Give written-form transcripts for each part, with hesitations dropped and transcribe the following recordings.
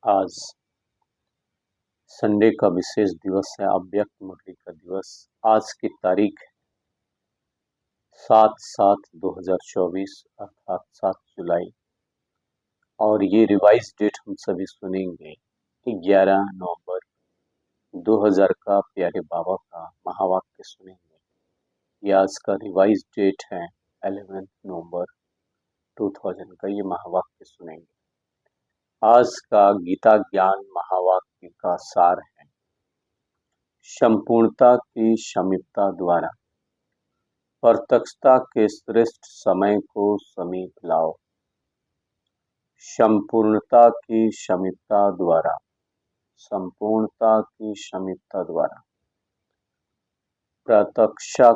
आज संडे का विशेष दिवस है, अव्यक्त मुरली का दिवस। आज की तारीख 7/7/2024 अर्थात 7 जुलाई। और ये रिवाइज डेट हम सभी सुनेंगे 11 नवंबर 2000 का प्यारे बाबा का महावाक्य सुनेंगे। ये आज का रिवाइज डेट है 11 नवंबर 2000 का, ये महावाक्य सुनेंगे। आज का गीता ज्ञान महावाक्य का सार है, संपूर्णता की समीपता द्वारा प्रत्यक्षता के श्रेष्ठ समय को समीप लाओ। संपूर्णता की समीपता द्वारा, संपूर्णता की समीपता द्वारा प्रत्यक्षता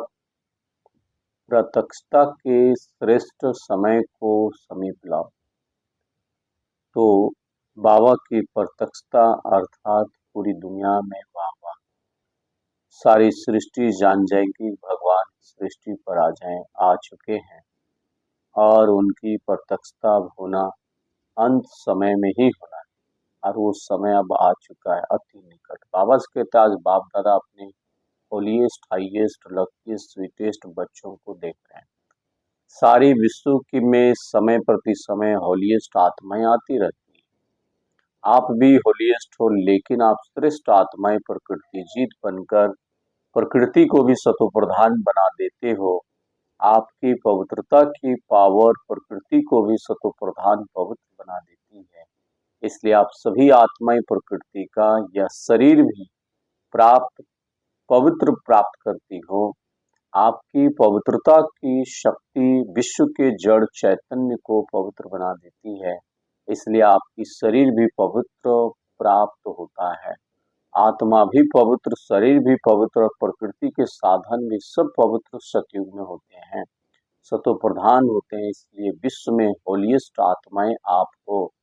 के श्रेष्ठ समय को समीप लाओ। तो बाबा की प्रत्यक्षता अर्थात पूरी दुनिया में वाह, सारी सृष्टि जान जाएगी भगवान सृष्टि पर आ चुके हैं और उनकी प्रत्यक्षता होना अंत समय में ही होना है, और वो समय अब आ चुका है अति निकट। बाबा के ताज बाप दादा अपने होलीएस्ट, हाईएस्ट, लकीस्ट, स्वीटेस्ट बच्चों को देख रहे हैं। सारी विश्व की में समय प्रति समय होलीएस्ट आत्माएं आती रहती है। आप भी होलीएस्ट हो, लेकिन आप श्रेष्ठ आत्माएं प्रकृति जीत बनकर प्रकृति को भी सतोप्रधान बना देते हो। आपकी पवित्रता की पावर प्रकृति को भी सतोप्रधान पवित्र बना देती है। इसलिए आप सभी आत्माएं प्रकृति का यह शरीर भी पवित्र प्राप्त करती हो। आपकी पवित्रता की शक्ति विश्व के जड़ चैतन्य को पवित्र बना देती है। इसलिए आपकी शरीर भी पवित्र प्राप्त होता है। आत्मा भी पवित्र, शरीर भी पवित्र और प्रकृति के साधन भी सब पवित्र सतयुग में होते हैं, सतो प्रधान होते हैं। इसलिए विश्व में होलीएस्ट आत्माएं आप हो।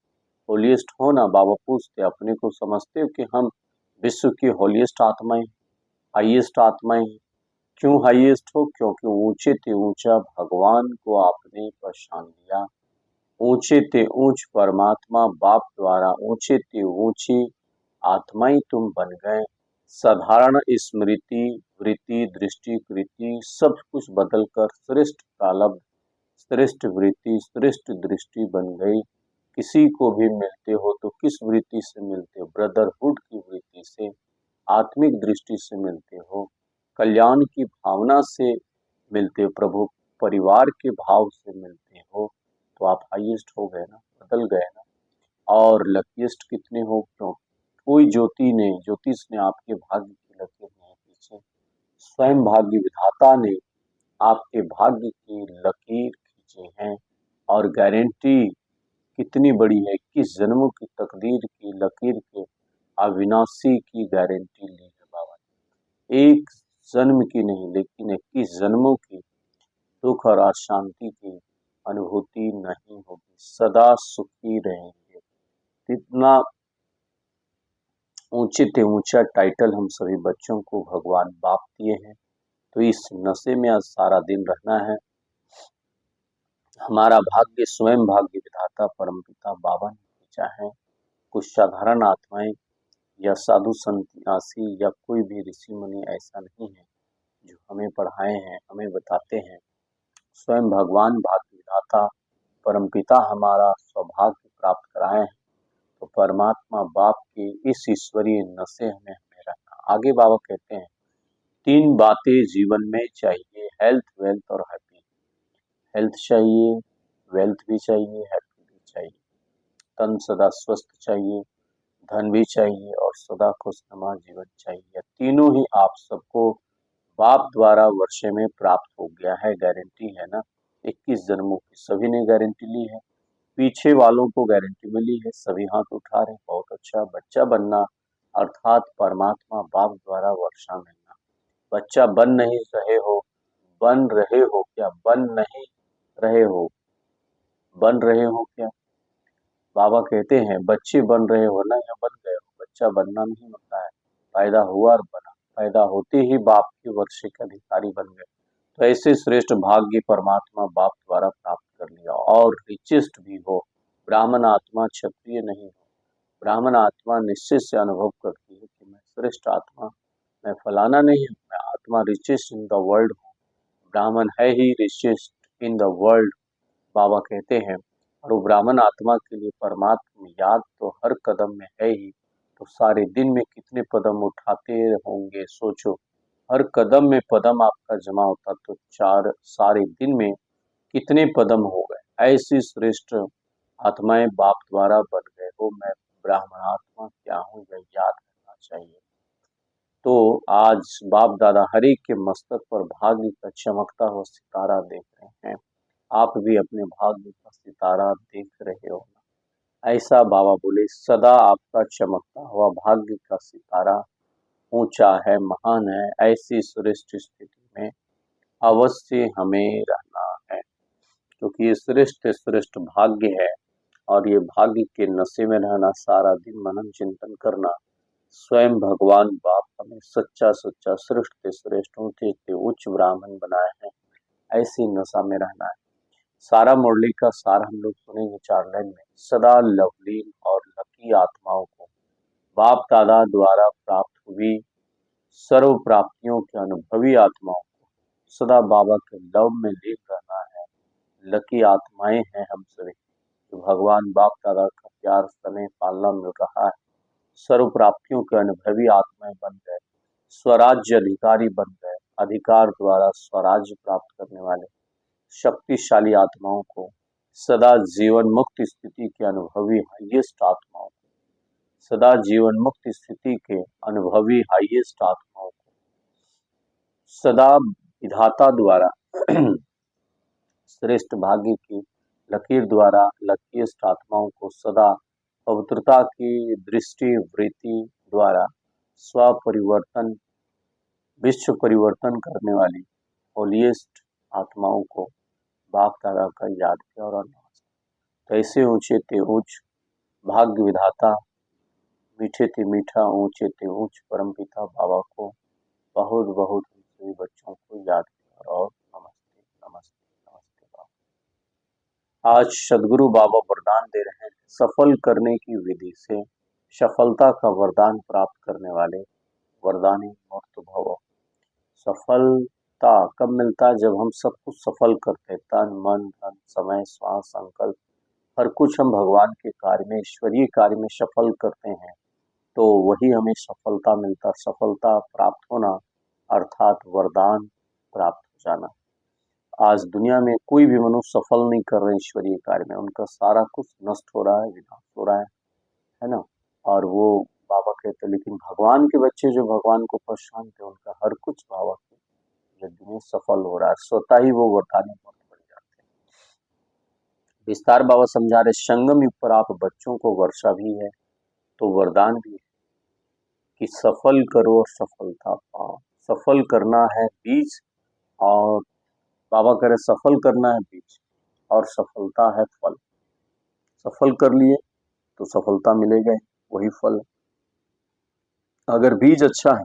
होलीएस्ट हो ना, बाबा पूछते अपने को समझते हो कि हम विश्व की होलीएस्ट आत्माएं, हाईएस्ट आत्माएं। क्यों हाईएस्ट हो? क्योंकि ऊंचे ते ऊंचा भगवान को आपने पहचान लिया। ऊंचे ते ऊंच परमात्मा बाप द्वारा ऊंचे ते ऊंची आत्माएं तुम बन गए। साधारण स्मृति, वृत्ति, दृष्टि, कृति सब कुछ बदलकर श्रेष्ठ प्रालब्ध, श्रेष्ठ वृत्ति, श्रेष्ठ दृष्टि बन गई। किसी को भी मिलते हो तो किस वृत्ति से मिलते हो? ब्रदरहुड की वृत्ति से, आत्मिक दृष्टि से मिलते हो, कल्याण की भावना से मिलते हो, प्रभु परिवार के भाव से मिलते हो। तो आप हाईएस्ट हो गए ना, बदल गए ना। और लकीएस्ट कितने हो? क्यों? कोई ज्योतिष ने आपके भाग्य की लकीर नहीं खींची, स्वयं भाग्य विधाता ने आपके भाग्य की लकीर खींचे हैं। और गारंटी कितनी बड़ी है, 21 जन्मों की तकदीर की लकीर के अविनाशी की गारंटी ली है बाबा ने। एक जन्म की नहीं, लेकिन 21 जन्मों की सुख और अशांति की अनुभूति नहीं होगी, सदा सुखी रहेंगे। इतना ऊंचे ते ऊंचा टाइटल हम सभी बच्चों को भगवान बाप दिए हैं। तो इस नशे में आज सारा दिन रहना है। हमारा भाग्य स्वयं भाग्य विधाता परमपिता बाबा ने खींचा है। कुछ साधारण आत्माएं या साधु सन्यासी या कोई भी ऋषि मुनि ऐसा नहीं है जो हमें पढ़ाए हैं, हमें बताते हैं। स्वयं भगवान भाग्य विधाता परमपिता हमारा सौभाग्य प्राप्त कराए हैं। तो परमात्मा बाप के इस ईश्वरीय नशे में हमें रहना। आगे बाबा कहते हैं 3 बातें जीवन में चाहिए, हेल्थ, वेल्थ और हैप्पी। हेल्थ चाहिए, वेल्थ भी चाहिए, हैप्पी भी चाहिए। तन सदा स्वस्थ चाहिए, धन भी चाहिए और सदा खुशनुमा जीवन चाहिए। तीनों ही आप सबको बाप द्वारा वर्षे में प्राप्त हो गया है, गारंटी है ना। 21 जन्मों की सभी ने गारंटी ली है। पीछे वालों को गारंटी मिली है, सभी हाथ उठा रहे। बहुत अच्छा। बच्चा बनना अर्थात परमात्मा बाप द्वारा वर्षा मिलना। बच्चा बन नहीं रहे हो, बन रहे हो क्या? बन नहीं रहे हो, बन रहे हो क्या? बाबा कहते हैं बच्चे बन रहे हो ना, या बन गए हो? बच्चा बनना नहीं होता है, पैदा हुआ और बना। पैदा होते ही बाप के वर्षे के अधिकारी बन गए। तो ऐसे श्रेष्ठ भाग्य परमात्मा बाप द्वारा प्राप्त कर लिया। और रिचेस्ट भी हो, ब्राह्मण आत्मा क्षत्रिय नहीं हो, ब्राह्मण आत्मा निश्चय से अनुभव करती है कि मैं श्रेष्ठ आत्मा, मैं फलाना नहीं हूँ, मैं आत्मा रिचेस्ट इन द वर्ल्ड हूँ। ब्राह्मण है ही रिचेस्ट इन द वर्ल्ड, बाबा कहते हैं। और वो ब्राह्मण आत्मा के लिए परमात्मा याद तो हर कदम में है ही। तो सारे दिन में कितने कदम उठाते होंगे सोचो। हर कदम में पदम आपका जमा होता तो चार सारे दिन में कितने पदम हो गए। ऐसी श्रेष्ठ आत्माएं बाप द्वारा बन गए हो। मैं ब्राह्मण आत्मा क्या हूँ, यह याद रखना चाहिए। तो आज बाप दादा हर एक के मस्तक पर भाग्य का चमकता हुआ सितारा देख रहे हैं। आप भी अपने भाग्य का सितारा देख रहे हो ना। ऐसा बाबा बोले, सदा आपका चमकता हुआ भाग्य का सितारा ऊंचा है, महान है। ऐसी श्रेष्ठ स्थिति में अवश्य हमें रहना है, क्योंकि ये श्रेष्ठ श्रेष्ठ भाग्य है। और ये भाग्य के नशे में रहना, सारा दिन मनन चिंतन करना। स्वयं भगवान बाप हमें सच्चा सच्चा श्रेष्ठ से श्रेष्ठ ऊंचे से उच्च ब्राह्मण बनाए हैं। ऐसी नशा में रहना है। सारा मुरली का सार हम लोग सुनेंगे 4 लाइन में। सदा लवलीन और लकी आत्माओं को बाप दादा द्वारा प्राप्त हुई सर्व प्राप्तियों के अनुभवी आत्माओं को सदा बाबा के लव में लीन रहना है। लकी आत्माएं हैं हम सभी, जो भगवान बाप दादा का प्यार स्नेह पालना मिल रहा है। सर्व प्राप्तियों के अनुभवी आत्माएं बन गए, स्वराज्य अधिकारी बन गए। अधिकार द्वारा स्वराज्य प्राप्त करने वाले शक्तिशाली आत्माओं को सदा जीवन मुक्त स्थिति के अनुभवी हाईएस्ट आत्माओं को सदा जीवन मुक्त स्थिति के अनुभवी हाईएस्ट आत्माओं को सदा विधाता द्वारा श्रेष्ठ भाग्य की लकीर द्वारा लकीस्ट आत्माओं को सदा पवित्रता की दृष्टि वृत्ति द्वारा स्वपरिवर्तन विश्व परिवर्तन करने वाली होलीस्ट आत्माओं को बाप दादा का याद किया और नमस्कार। कैसे ऊंचे ते उच्च भाग्य विधाता, मीठे ते मीठा, ऊंचे ते ऊंच परमपिता बाबा को बहुत बहुत हम सभी बच्चों को याद किया और नमस्ते नमस्ते नमस्ते बाबा। आज सदगुरु बाबा वरदान दे रहे हैं, सफल करने की विधि से सफलता का वरदान प्राप्त करने वाले वरदानी मूर्त भव। सफलता कब मिलता है? जब हम सब कुछ सफल करते हैं, तन मन धन समय श्वास संकल्प हर कुछ हम भगवान के कार्य में ईश्वरीय कार्य में सफल करते हैं, तो वही हमें सफलता मिलता। सफलता प्राप्त होना अर्थात वरदान प्राप्त हो जाना। आज दुनिया में कोई भी मनुष्य सफल नहीं कर रहे ईश्वरीय कार्य में, उनका सारा कुछ नष्ट हो रहा है, विनाश हो रहा है ना। और वो बाबा कहते, लेकिन भगवान के बच्चे जो भगवान को पहचानते हैं, उनका हर कुछ बाबा के यज्ञ में सफल हो रहा है, स्वतः ही वो वरदानी मूर्त बन जाते हैं। विस्तार बाबा समझा रहे, संगम युग पर आप बच्चों को वर्षा भी है तो वरदान भी है कि सफल करो और सफलता पाओ। सफल करना है बीज, और बाबा कह रहे सफल करना है बीज और सफलता है फल। सफल कर लिए तो सफलता मिलेगा ही, वही फल। अगर बीज अच्छा है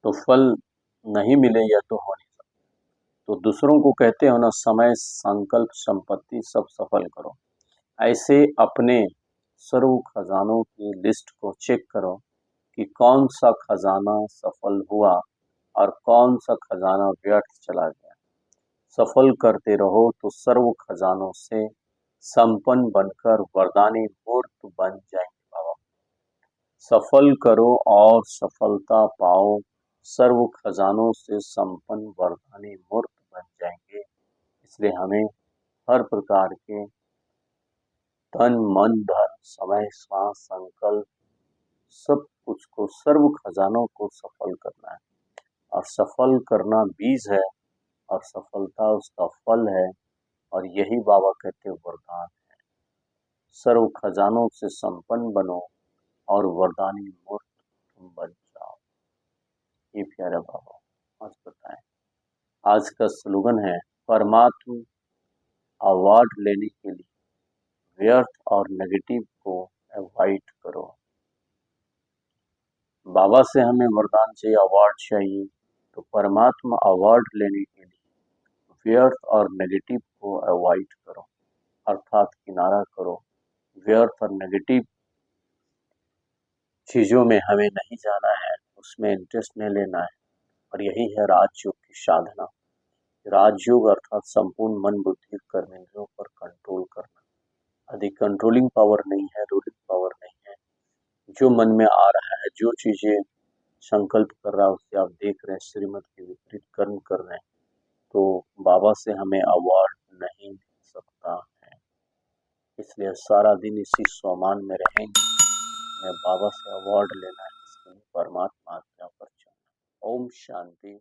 तो फल नहीं मिलेगा तो हो नहीं सकता। तो दूसरों को कहते हो ना, समय संकल्प संपत्ति सब सफल करो। ऐसे अपने सर्व खजानों की लिस्ट को चेक करो कि कौन सा खजाना सफल हुआ और कौन सा खजाना व्यर्थ चला गया। सफल करते रहो तो सर्व खजानों से संपन्न बनकर वरदानी मूर्त बन जाएंगे बाबा। सफल करो और सफलता पाओ, सर्व खजानों से संपन्न वरदानी मूर्त बन जाएंगे। इसलिए हमें हर प्रकार के तन मन धन समय श्वास संकल्प सब कुछ को, सर्व खजानों को सफल करना है। और सफल करना बीज है और सफलता उसका फल है। और यही बाबा कहते वरदान है। सर्व खजानों से संपन्न बनो और वरदानी मूर्त तुम बन जाओ। ये प्यारा बाबा आज बताएं। आज का स्लोगन है, परमात्मा अवार्ड लेने के लिए व्यर्थ और नेगेटिव को अवॉइड करो। बाबा से हमें वरदान चाहिए, अवार्ड चाहिए, तो परमात्मा अवार्ड लेने के लिए व्यर्थ और नेगेटिव को अवॉइड करो, अर्थात किनारा करो। व्यर्थ और नेगेटिव चीज़ों में हमें नहीं जाना है, उसमें इंटरेस्ट नहीं लेना है। और यही है राजयोग की साधना। राजयोग अर्थात संपूर्ण मन बुद्धि कर्मेंद्रियों पर कंट्रोल करना। अधिक कंट्रोलिंग पावर नहीं है, रूलिंग पावर नहीं है। जो मन में आ रहा है, जो चीजें संकल्प कर रहा है, उससे आप देख रहे हैं श्रीमत के विपरीत कर्म कर रहे हैं, तो बाबा से हमें अवार्ड नहीं मिल सकता है। इसलिए सारा दिन इसी स्वमान में रहेंगे। हमें बाबा से अवार्ड लेना है, इसके लिए परमात्मा आज्ञा पर चलना। ओम शांति।